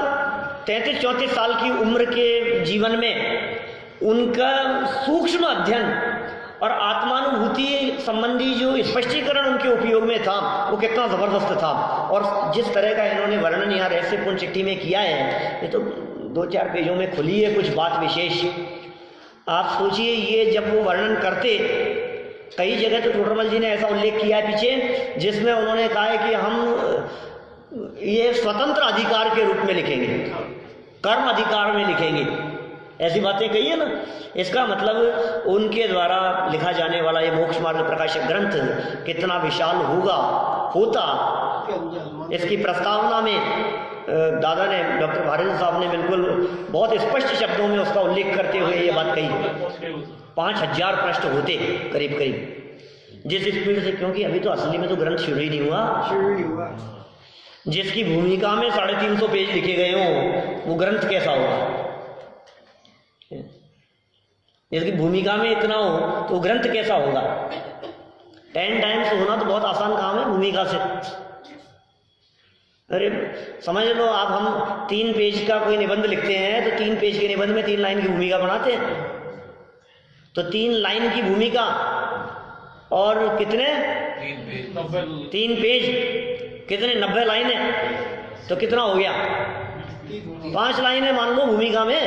33-34 साल की उम्र के जीवन में उनका सूक्ष्म अध्ययन और आत्मानुभूति संबंधी जो स्पष्टीकरण उनके उपयोग में था वो कितना जबरदस्त था। और जिस तरह का इन्होंने वर्णन यहाँ रहस्यपूर्ण चिट्ठी में किया है, ये तो 2-4 पेजों में खुली है कुछ बात विशेष। आप सोचिए, ये जब वो वर्णन करते, कई जगह तो टोडरमल जी ने ऐसा उल्लेख किया है पीछे, जिसमें उन्होंने कहा है कि हम ये स्वतंत्र अधिकार के रूप में लिखेंगे, कर्म अधिकार में लिखेंगे, ऐसी बातें कही है ना। इसका मतलब उनके द्वारा लिखा जाने वाला ये मोक्ष मार्ग प्रकाशक ग्रंथ कितना विशाल होता। इसकी प्रस्तावना में दादा ने, डॉक्टर भारत साहब ने बिल्कुल बहुत स्पष्ट शब्दों में उसका उल्लेख करते हुए ये बात कही। 5000 पृष्ठ होते करीब जिस स्पीड से, क्योंकि अभी तो असली में तो ग्रंथ शुरू ही नहीं हुआ। जिसकी भूमिका में 350 पेज लिखे गए हों, वो ग्रंथ कैसा होगा? जिसकी भूमिका में इतना हो तो ग्रंथ कैसा होगा? 10 टाइम्स होना तो बहुत आसान काम है भूमिका से। अरे समझ लो आप, हम 3 पेज का कोई निबंध लिखते हैं तो 3 पेज के निबंध में 3 लाइन की भूमिका बनाते हैं, तो 3 लाइन की भूमिका और कितने 3 पेज कितने 90 लाइन है, तो कितना हो गया? 5 लाइनें मान लो भूमिका में,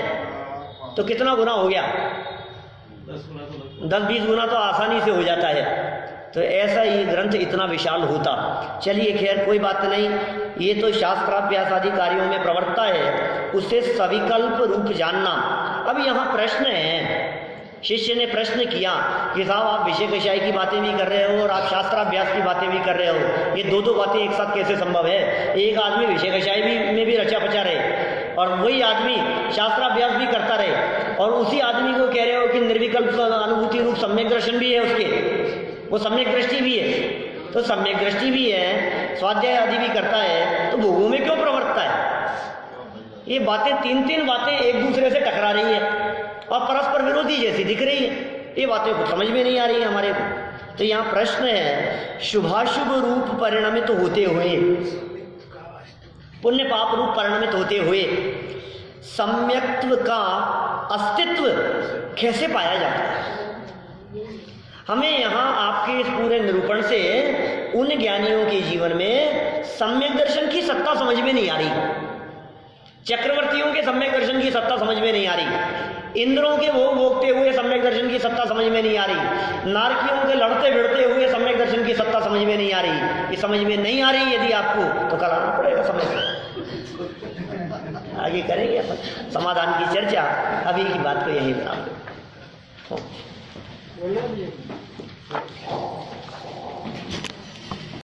तो कितना गुना हो गया? 10-20 गुना तो आसानी से हो जाता है। तो ऐसा ही ग्रंथ इतना विशाल होता। चलिए खैर कोई बात नहीं, ये तो शास्त्राभ्यास आदि कार्यों में प्रवर्तता है, उसे सविकल्प रूप जानना। अब यहाँ प्रश्न है, शिष्य ने प्रश्न किया कि साहब आप विषय कषाय की बातें भी कर रहे हो और आप शास्त्राभ्यास की बातें भी कर रहे हो, ये दो बातें एक साथ कैसे संभव है? एक आदमी विषय कषाय में भी रचा पचा रहे और वही आदमी शास्त्राभ्यास भी करता रहे, और उसी आदमी को कह रहे हो कि निर्विकल्प अनुभूति रूप सम्यक दर्शन भी है उसके, वो सम्यक दृष्टि भी है। तो सम्यक दृष्टि भी है, स्वाध्याय आदि भी करता है, तो भोगों में क्यों प्रवर्तता है? ये बातें तीन बातें एक दूसरे से टकरा रही है और परस्पर विरोधी जैसी दिख रही है। ये बातें कुछ समझ में नहीं आ रही है हमारे को। तो यहाँ प्रश्न है, शुभाशुभ रूप परिणमित होते हुए, पुण्य पाप रूप परिणमित होते हुए सम्यक्त्व का अस्तित्व कैसे पाया जाता है? हमें यहाँ आपके इस पूरे निरूपण से उन ज्ञानियों के जीवन में सम्यक दर्शन की सत्ता समझ में नहीं आ रही। चक्रवर्तियों के सम्यक दर्शन की सत्ता समझ में नहीं आ रही, इंद्रों के भोग भोगते हुए सम्यक दर्शन की सत्ता समझ में नहीं आ रही, नारकियों के लड़ते भिड़ते हुए सम्यक दर्शन की सत्ता समझ में नहीं आ रही। ये समझ में नहीं आ रही यदि आपको, तो कल आना पड़ेगा समय से। आगे करेंगे अपन समाधान की चर्चा। अभी की बात को यही बना दो।